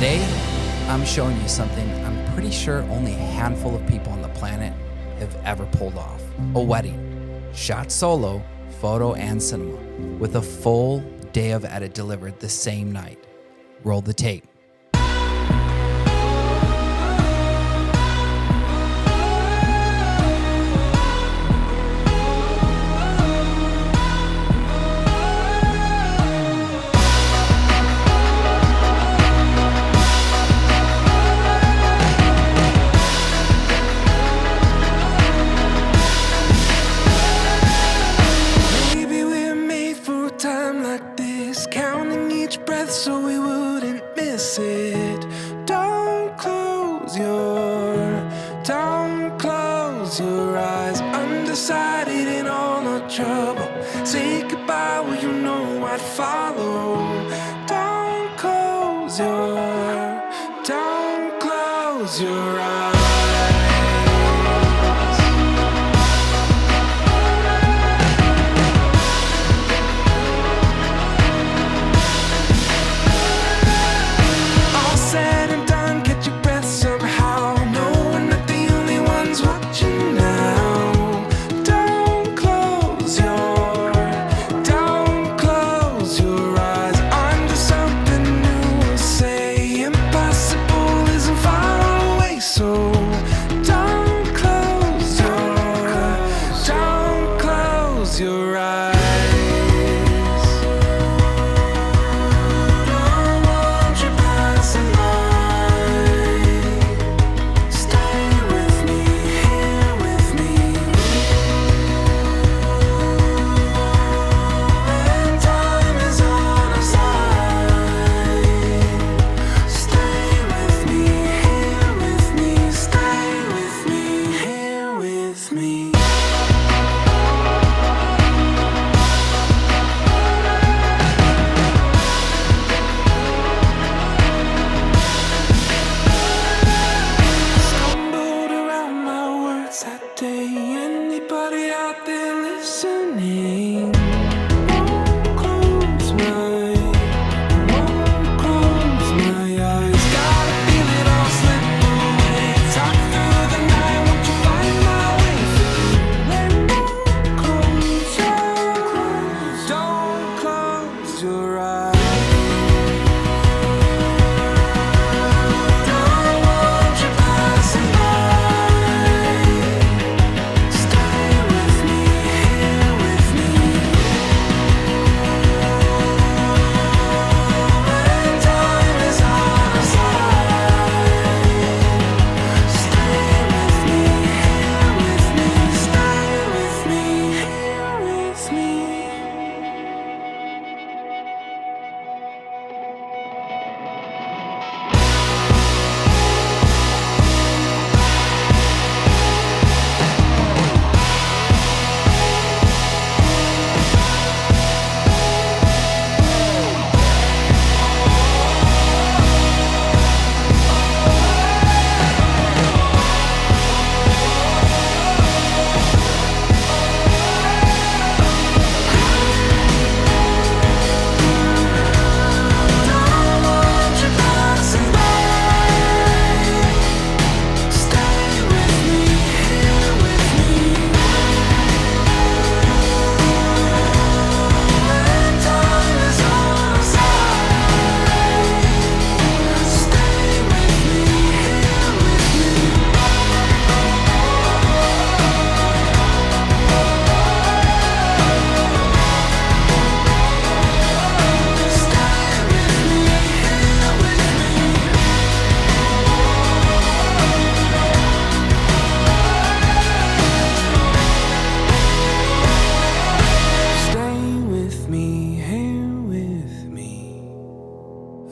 Today, I'm showing you something I'm pretty sure only a handful of people on the planet have ever pulled off. A wedding, shot solo, photo and cinema, with a full day of edit delivered the same night. Roll the tape. So we wouldn't miss it. Don't close your eyes. Undecided in all the trouble. Say goodbye, well you know I'd follow. Don't close your eyes.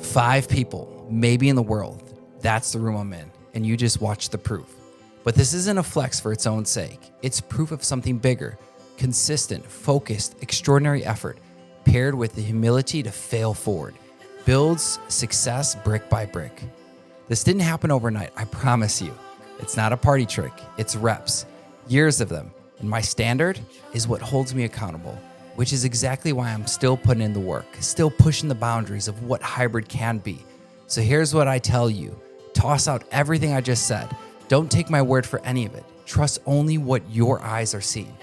Five people, maybe in the world, that's the room I'm in, and you just watched the proof. But this isn't a flex for its own sake. It's proof of something bigger, consistent, focused, extraordinary effort, paired with the humility to fail forward, builds success brick by brick. This didn't happen overnight, I promise you. It's not a party trick, it's reps, years of them, and my standard is what holds me accountable. Which is exactly why I'm still putting in the work, still pushing the boundaries of what hybrid can be, So here's what I tell you. Toss out everything I just said. Don't take my word for any of it. Trust only what your eyes are seeing.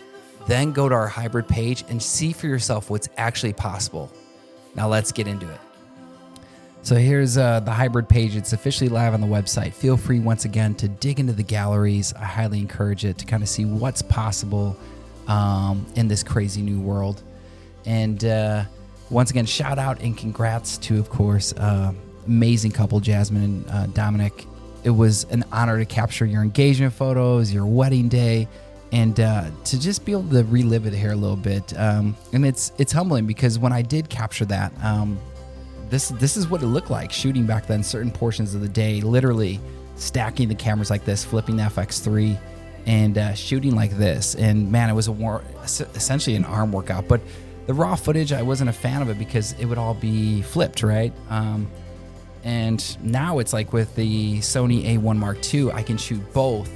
Then go to our hybrid page and see for yourself what's actually possible. Now let's get into it. So here's the hybrid page. It's officially live on the website. Feel free once again to dig into the galleries. I highly encourage it to kind of see what's possible in this crazy new world. And once again, shout out and congrats to, of course, amazing couple, Jasmine and Dominic. It was an honor to capture your engagement photos, your wedding day, and to just be able to relive it here a little bit. And it's humbling because when I did capture that, this is what it looked like shooting back then. Certain portions of the day, literally stacking the cameras like this, flipping the FX3, and shooting like this. And man, it was essentially an arm workout. But the raw footage, I wasn't a fan of it because it would all be flipped, right? And now it's like with the Sony A1 Mark II, I can shoot both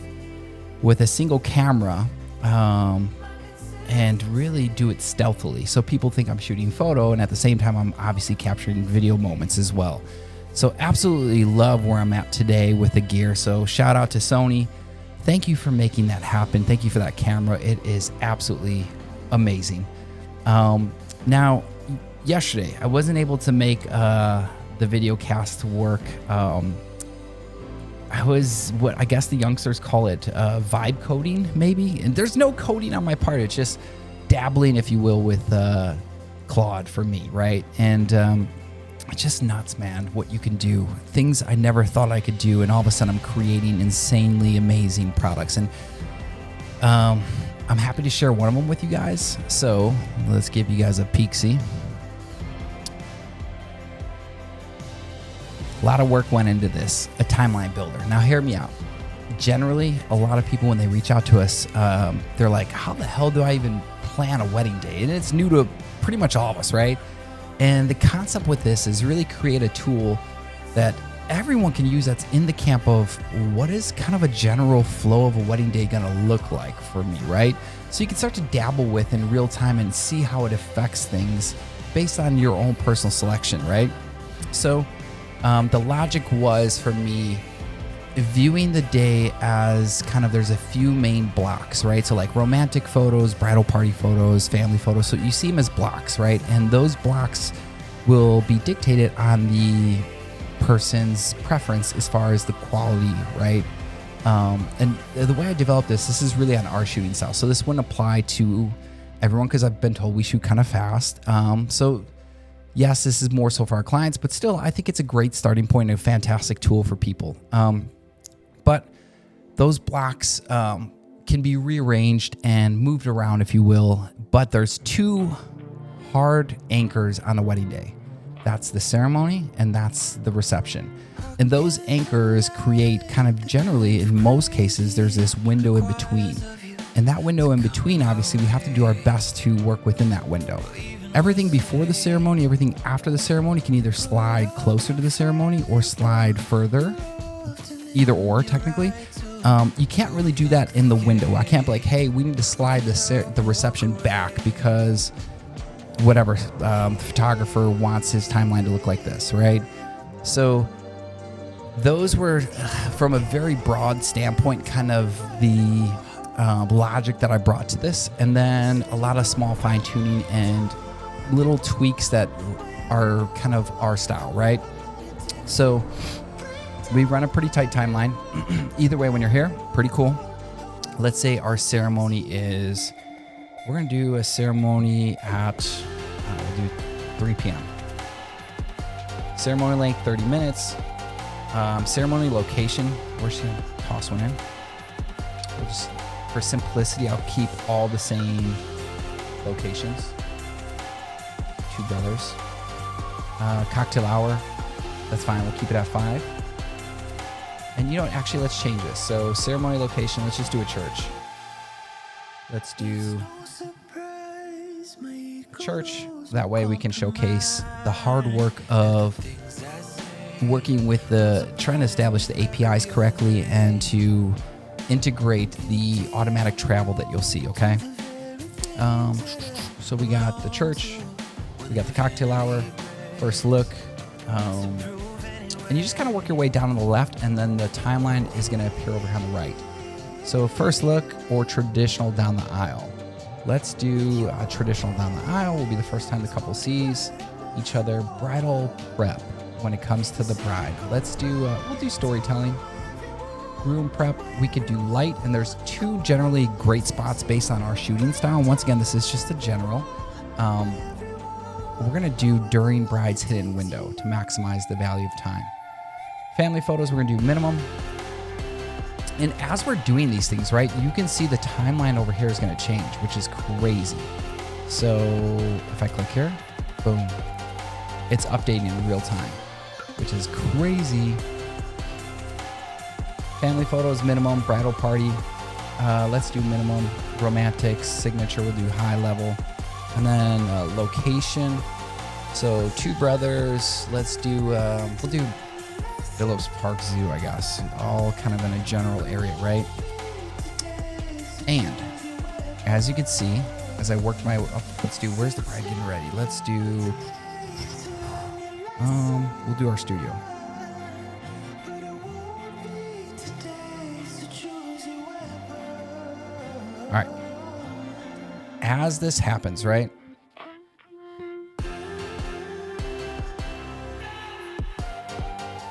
with a single camera and really do it stealthily. So people think I'm shooting photo, and at the same time, I'm obviously capturing video moments as well. So absolutely love where I'm at today with the gear. So shout out to Sony. Thank you for making that happen. Thank you for that camera. It is absolutely amazing. Now, yesterday, I wasn't able to make the video cast work. I was what I guess the youngsters call it vibe coding, maybe. And there's no coding on my part. It's just dabbling, if you will, with Claude for me, right? And it's just nuts, man, what you can do. Things I never thought I could do, and all of a sudden I'm creating insanely amazing products. And I'm happy to share one of them with you guys. So let's give you guys a peek-see. A lot of work went into this, a timeline builder. Now, hear me out. Generally, a lot of people, when they reach out to us, they're like, how the hell do I even plan a wedding day? And it's new to pretty much all of us, right? And the concept with this is really create a tool that everyone can use that's in the camp of what is kind of a general flow of a wedding day gonna look like for me, right? So you can start to dabble with in real time and see how it affects things based on your own personal selection, right? So the logic was for me viewing the day as kind of there's a few main blocks, right? So like romantic photos, bridal party photos, family photos. So you see them as blocks, right? And those blocks will be dictated on the person's preference as far as the quality, right? And the way I developed this is really on our shooting style. So this wouldn't apply to everyone because I've been told we shoot kind of fast. So yes, this is more so for our clients, but still, I think it's a great starting point and a fantastic tool for people. But those blocks can be rearranged and moved around, if you will. But there's two hard anchors on a wedding day. That's the ceremony and that's the reception. And those anchors create kind of generally, in most cases, there's this window in between. And that window in between, obviously, we have to do our best to work within that window. Everything before the ceremony, everything after the ceremony can either slide closer to the ceremony or slide further, either or technically. You can't really do that in the window. I can't be like, hey, we need to slide the reception back because whatever, the photographer wants his timeline to look like this, right? So those were, from a very broad standpoint, kind of the logic that I brought to this. And then a lot of small fine tuning and little tweaks that are kind of our style, right? So we run a pretty tight timeline. Either way, when you're here, pretty cool. Let's say our ceremony is, we're gonna do a ceremony at, we'll do 3 p.m. Ceremony length, 30 minutes. Ceremony location, we're just gonna toss one in. We'll just, for simplicity, I'll keep all the same locations. 2 brothers. Cocktail hour, that's fine, we'll keep it at 5. And you know what, actually, let's change this. So ceremony location, let's just do a church. Let's do a church. That way we can showcase the hard work of working with trying to establish the APIs correctly and to integrate the automatic travel that you'll see, okay? So we got the church, we got the cocktail hour, first look, And you just kind of work your way down on the left, and then the timeline is going to appear over here on the right. So first look or traditional down the aisle. Let's do a traditional down the aisle. Will be the first time the couple sees each other. Bridal prep when it comes to the bride. Let's do, we'll do storytelling. Groom prep, we could do light, and there's two generally great spots based on our shooting style. And once again, this is just a general. We're gonna do during bride's hidden window to maximize the value of time. Family photos, we're gonna do minimum. And as we're doing these things, right, you can see the timeline over here is gonna change, which is crazy. So if I click here, boom, it's updating in real time, which is crazy. Family photos, minimum. Bridal party, let's do minimum. Romantic, signature, we'll do high level. And then location, so two brothers, let's do, we'll do Phillips Park Zoo, I guess, all kind of in a general area, right? And as you can see, as I worked my way up, let's do, where's the bride getting ready? Let's do, we'll do our studio. All right. As this happens, right?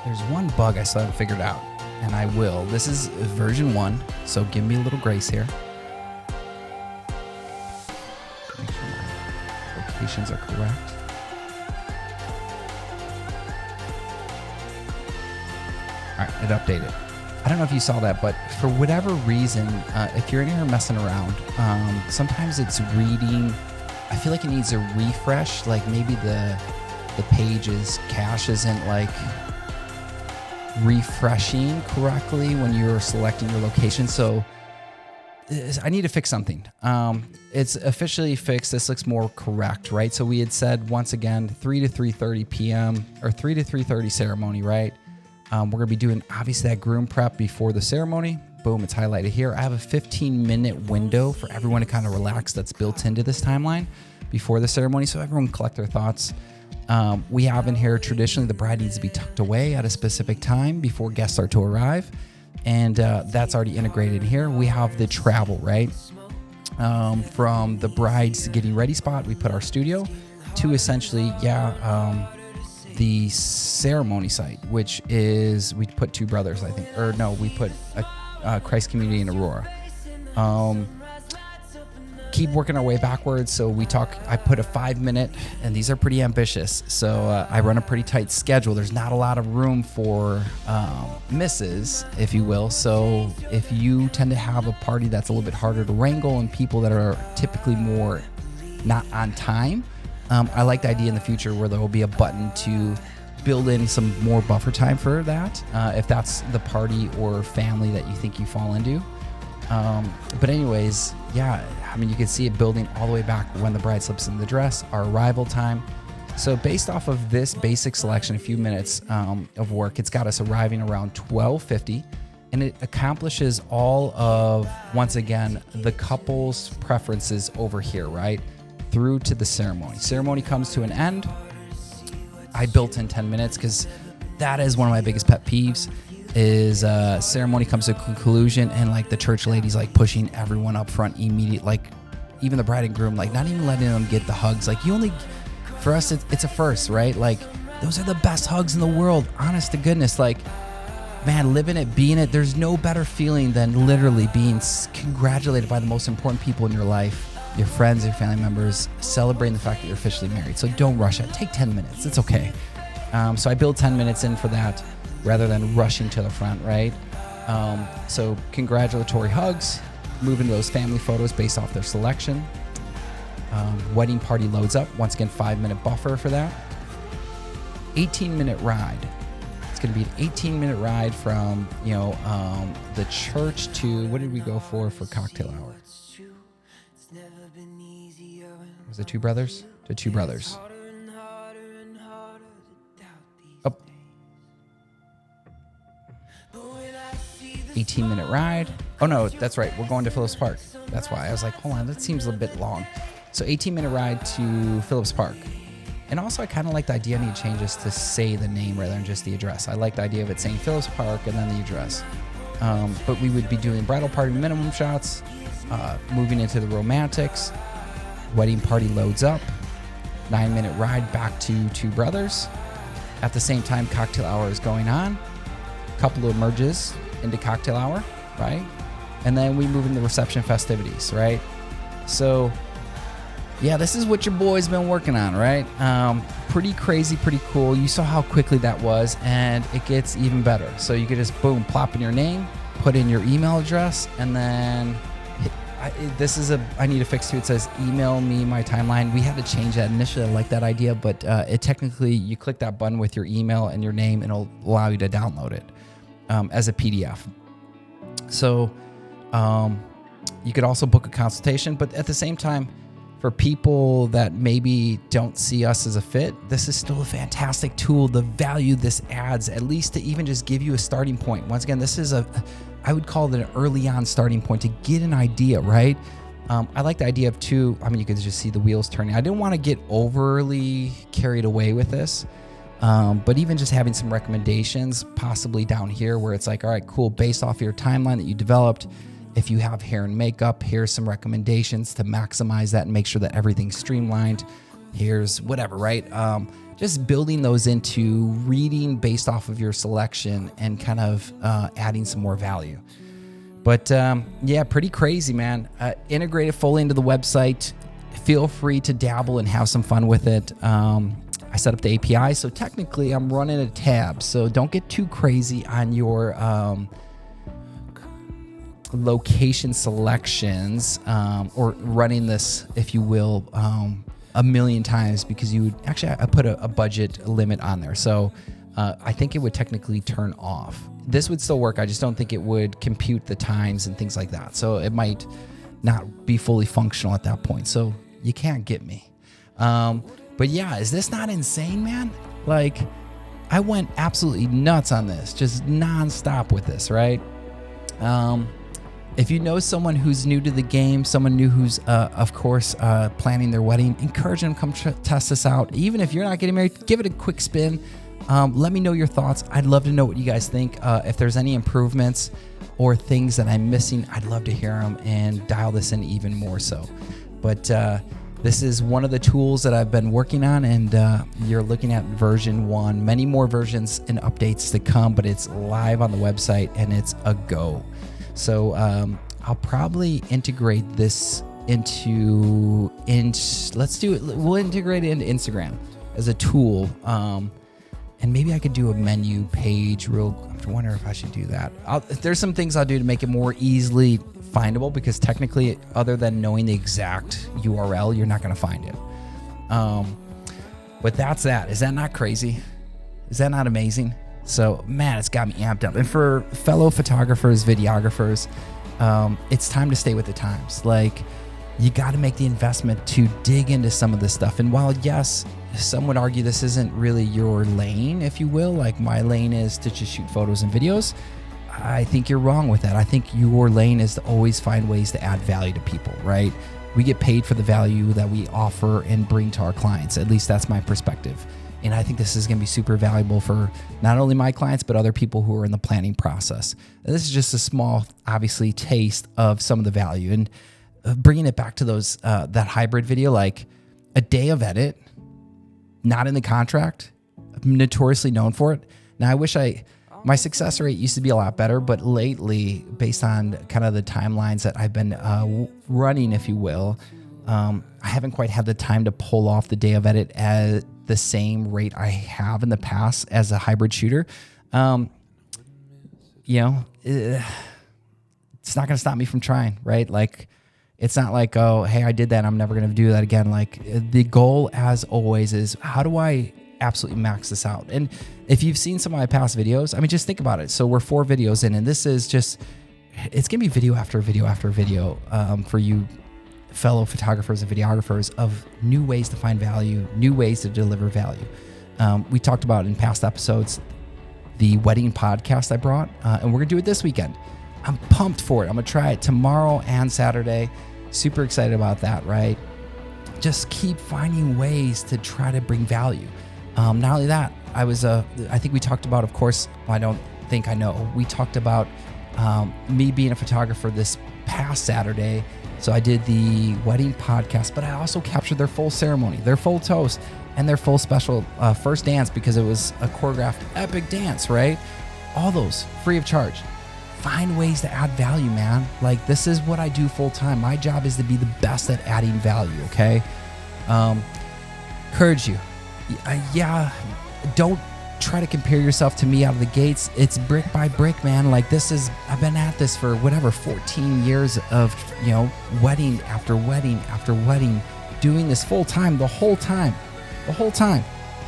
There's one bug I still haven't figured out, and I will. This is version 1, so give me a little grace here. Make sure my locations are correct. All right, it updated. I don't know if you saw that, but for whatever reason, if you're in here messing around, sometimes it's reading. I feel like it needs a refresh. Like maybe the cache isn't like refreshing correctly when you're selecting your location. So I need to fix something. It's officially fixed. This looks more correct, right? So we had said once again 3 to 3:30 p.m. or 3 to 3:30 ceremony, right? We're going to be doing, obviously, that groom prep before the ceremony. Boom, it's highlighted here. I have a 15-minute window for everyone to kind of relax that's built into this timeline before the ceremony, so everyone can collect their thoughts. We have in here, traditionally, the bride needs to be tucked away at a specific time before guests start to arrive, and that's already integrated in here. We have the travel, right? From the bride's getting ready spot, we put our studio, to essentially, the ceremony site, which is, we put two brothers, I think, or no, we put a Christ Community in Aurora. Keep working our way backwards. So I put a 5-minute, and these are pretty ambitious. So I run a pretty tight schedule. There's not a lot of room for misses, if you will. So if you tend to have a party that's a little bit harder to wrangle and people that are typically more not on time, I like the idea in the future where there will be a button to build in some more buffer time for that, if that's the party or family that you think you fall into. But anyways, I mean, you can see it building all the way back when the bride slips in the dress, our arrival time. So based off of this basic selection, a few minutes of work, it's got us arriving around 12:50, and it accomplishes all of, once again, the couple's preferences over here, right? Through to the ceremony. Ceremony comes to an end. I built in 10 minutes because that is one of my biggest pet peeves is ceremony comes to a conclusion and like the church ladies like pushing everyone up front immediate, like even the bride and groom, like not even letting them get the hugs. Like for us, it's a first, right? Like those are the best hugs in the world. Honest to goodness, like man, living it, being it, there's no better feeling than literally being congratulated by the most important people in your life. Your friends, your family members, celebrating the fact that you're officially married. So don't rush it. Take 10 minutes. It's okay. So I build 10 minutes in for that rather than rushing to the front, right? So congratulatory hugs, move into those family photos based off their selection. Wedding party loads up. Once again, 5-minute buffer for that. 18-minute ride. It's going to be an 18-minute ride from, the church to, what did we go for cocktail hour? Was it two brothers? To two brothers. Oh. 18-minute ride. Oh no, that's right. We're going to Phillips Park. That's why I was like, hold on, that seems a bit long. So 18-minute ride to Phillips Park. And also, I kind of like the idea I need to change this to say the name rather than just the address. I like the idea of it saying Phillips Park and then the address. But we would be doing bridal party minimum shots, moving into the romantics, wedding party loads up, 9-minute ride back to Two Brothers. At the same time, cocktail hour is going on. A couple of merges into cocktail hour, right? And then we move into reception festivities, right? So, yeah, this is what your boy's been working on, right? Pretty crazy, pretty cool. You saw how quickly that was, and it gets even better. So you could just, boom, plop in your name, put in your email address, and then I need to fix too. It says email me my timeline. We had to change that initially. I like that idea, but it technically, you click that button with your email and your name, and it'll allow you to download it as a PDF. So you could also book a consultation, but at the same time, for people that maybe don't see us as a fit, this is still a fantastic tool. The value this adds, at least to even just give you a starting point. Once again, this is I would call it an early on starting point to get an idea, right? I like the idea of you could just see the wheels turning. I didn't want to get overly carried away with this, but even just having some recommendations possibly down here where it's like, all right, cool, based off your timeline that you developed, if you have hair and makeup, here's some recommendations to maximize that and make sure that everything's streamlined. Here's whatever, right? Just building those into reading based off of your selection and kind of adding some more value. But yeah, pretty crazy, man. Integrate it fully into the website. Feel free to dabble and have some fun with it. I set up the API, so technically I'm running a tab. So don't get too crazy on your location selections or running this, if you will, a million times, because you would actually, I put a budget limit on there. So I think it would technically turn off. This would still work. I just don't think it would compute the times and things like that. So it might not be fully functional at that point. So you can't get me. But yeah, is this not insane, man? Like, I went absolutely nuts on this, just nonstop with this, right? If you know someone who's new to the game, someone new who's, of course, planning their wedding, encourage them to come test this out. Even if you're not getting married, give it a quick spin. Let me know your thoughts. I'd love to know what you guys think. If there's any improvements or things that I'm missing, I'd love to hear them and dial this in even more so. But this is one of the tools that I've been working on, and you're looking at version 1. Many more versions and updates to come, but it's live on the website and it's a go. So I'll probably integrate this into let's do it. We'll integrate it into Instagram as a tool. And maybe I could do a menu page I wonder if I should do that. There's some things I'll do to make it more easily findable, because technically, other than knowing the exact URL, you're not going to find it. But that's that. Is that not crazy? Is that not amazing? So, man, it's got me amped up. And for fellow photographers, videographers, it's time to stay with the times. Like, you got to make the investment to dig into some of this stuff. And while, yes, some would argue this isn't really your lane, if you will, like my lane is to just shoot photos and videos, I think you're wrong with that. I think your lane is to always find ways to add value to people, right? We get paid for the value that we offer and bring to our clients. At least that's my perspective. And I think this is going to be super valuable for not only my clients, but other people who are in the planning process. And this is just a small, obviously, taste of some of the value. And bringing it back to those that hybrid video, like a day of edit, not in the contract. I'm notoriously known for it. Now, I wish my success rate used to be a lot better, but lately, based on kind of the timelines that I've been running, if you will, I haven't quite had the time to pull off the day of edit at the same rate I have in the past as a hybrid shooter. It's not going to stop me from trying, right? Like, it's not like, oh, hey, I did that, I'm never going to do that again. Like, the goal, as always, is how do I absolutely max this out? And if you've seen some of my past videos, I mean, just think about it. So we're 4 videos in, and this is just, it's going to be video after video after video for you fellow photographers and videographers of new ways to find value, new ways to deliver value. We talked about in past episodes the wedding podcast I brought, and we're going to do it this weekend. I'm pumped for it. I'm going to try it tomorrow and Saturday. Super excited about that, right? just keep finding ways to try to bring value. Not only that, I think we talked about, of course, well, I don't think I know, we talked about me being a photographer this past Saturday. So I did the wedding podcast, but I also captured their full ceremony, their full toast, and their full special first dance, because it was a choreographed epic dance, right? All those free of charge. Find ways to add value, man. Like, this is what I do full time. My job is to be the best at adding value, okay? Encourage you. Don't try to compare yourself to me out of the gates. It's brick by brick, man. Like, I've been at this for 14 years of, wedding after wedding after wedding, doing this full time, the whole time.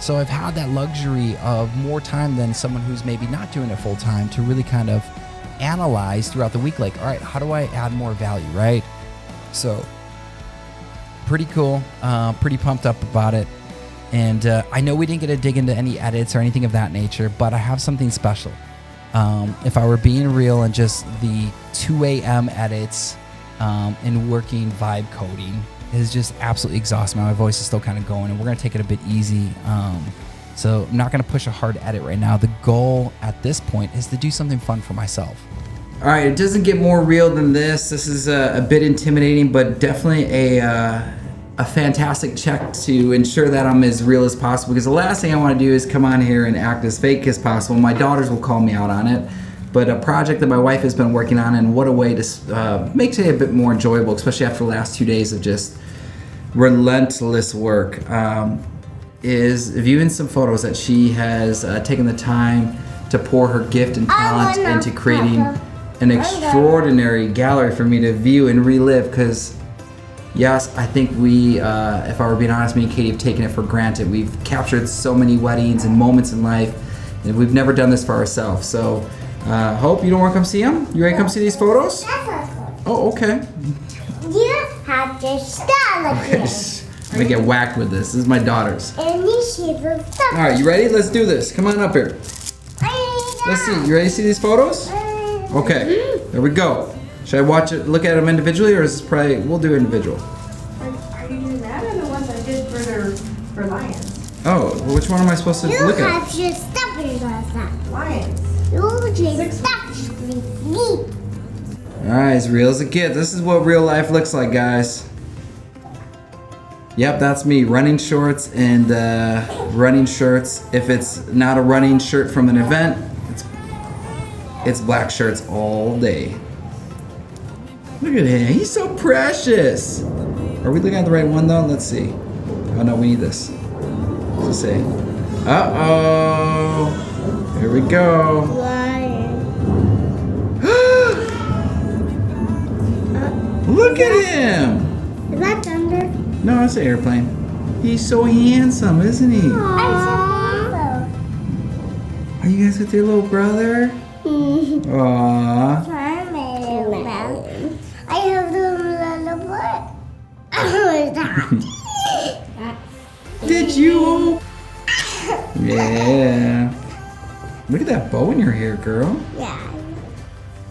So I've had that luxury of more time than someone who's maybe not doing it full time to really kind of analyze throughout the week, like, all right, how do I add more value, right? So pretty cool, pretty pumped up about it. And I know we didn't get to dig into any edits or anything of that nature, but I have something special. If I were being real, and just the 2 a.m. edits and working vibe coding is just absolutely exhausting. My voice is still kind of going, and we're going to take it a bit easy. So I'm not going to push a hard edit right now. The goal at this point is to do something fun for myself. All right, it doesn't get more real than this. This is a bit intimidating, but definitely a fantastic check to ensure that I'm as real as possible, because the last thing I want to do is come on here and act as fake as possible. My daughters will call me out on it, but a project that my wife has been working on, and what a way to make today a bit more enjoyable, especially after the last 2 days of just relentless work, is viewing some photos that she has taken the time to pour her gift and talent into creating an extraordinary gallery for me to view and relive. Because yes, I think we, if I were being honest, me and Katie have taken it for granted. We've captured so many weddings and moments in life, and we've never done this for ourselves. So Hope, you don't want to come see them? You ready to come see these photos? Oh, okay. You have to start again. I'm gonna get whacked with this. This is my daughter's. And you should stop. All right, you ready? Let's do this. Come on up here. Let's see. You ready to see these photos? Okay. There we go. Should I watch it? Look at them individually, or is this probably? We'll do individual. Are you doing that, or the ones I did for lions? Oh, well, which one am I supposed to look You at? have to stop yourself. Lions. You just stop me. All right, as real as it gets. This is what real life looks like, guys. Yep, that's me. Running shorts and running shirts. If it's not a running shirt from an event, it's black shirts all day. Look at him. He's so precious. Are we looking at the right one, though? Let's see. Oh, no, we need this. What's it say? Uh-oh. Here we go. Look at him. Is that thunder? No, it's an airplane. He's so handsome, isn't he? Aww. Are you guys with your little brother? Aww. I have the little boy. Did you? Yeah. Look at that bow in your hair, girl. Yeah.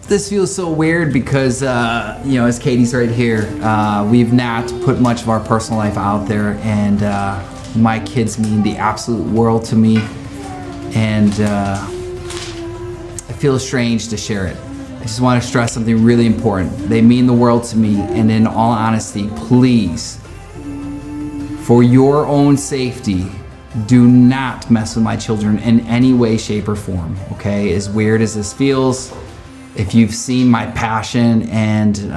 This feels so weird because, as Katie's right here, we've not put much of our personal life out there, and my kids mean the absolute world to me, and it feels strange to share it. I just want to stress something really important. They mean the world to me, and in all honesty, please, for your own safety, do not mess with my children in any way, shape, or form, okay? As weird as this feels, if you've seen my passion and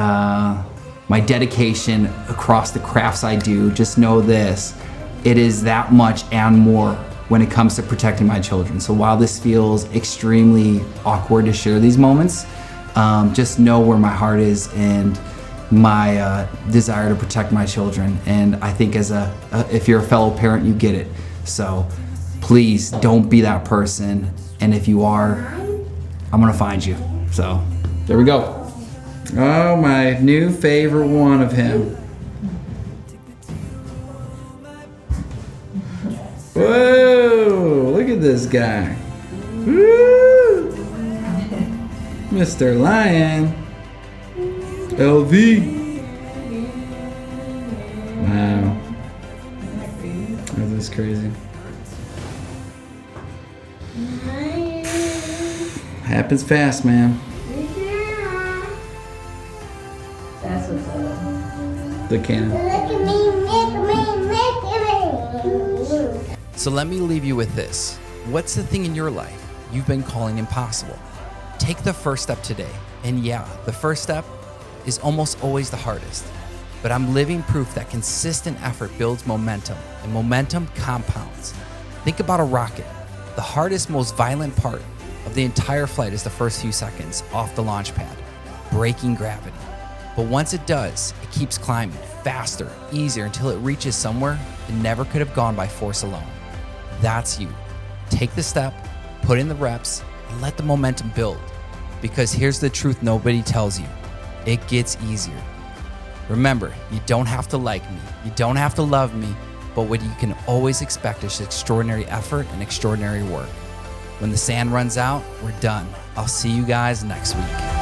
my dedication across the crafts I do, just know this, it is that much and more when it comes to protecting my children. So while this feels extremely awkward to share these moments, just know where my heart is and my desire to protect my children. And I think as if you're a fellow parent, you get it. So please don't be that person. And if you are, I'm gonna find you. So there we go. Oh, my new favorite one of him. Whoa, look at this guy. Woo! Mr. Lion. LV. Wow. crazy. Happens fast, man. That's what's up. The cannon. Look at me. So let me leave you with this. What's the thing in your life you've been calling impossible? Take the first step today. And yeah, the first step is almost always the hardest. But I'm living proof that consistent effort builds momentum, and momentum compounds. Think about a rocket. The hardest, most violent part of the entire flight is the first few seconds off the launch pad, breaking gravity. But once it does, it keeps climbing faster, easier, until it reaches somewhere it never could have gone by force alone. That's you. Take the step, put in the reps, and let the momentum build. Because here's the truth nobody tells you. It gets easier. Remember, you don't have to like me, you don't have to love me, but what you can always expect is extraordinary effort and extraordinary work. When the sand runs out, we're done. I'll see you guys next week.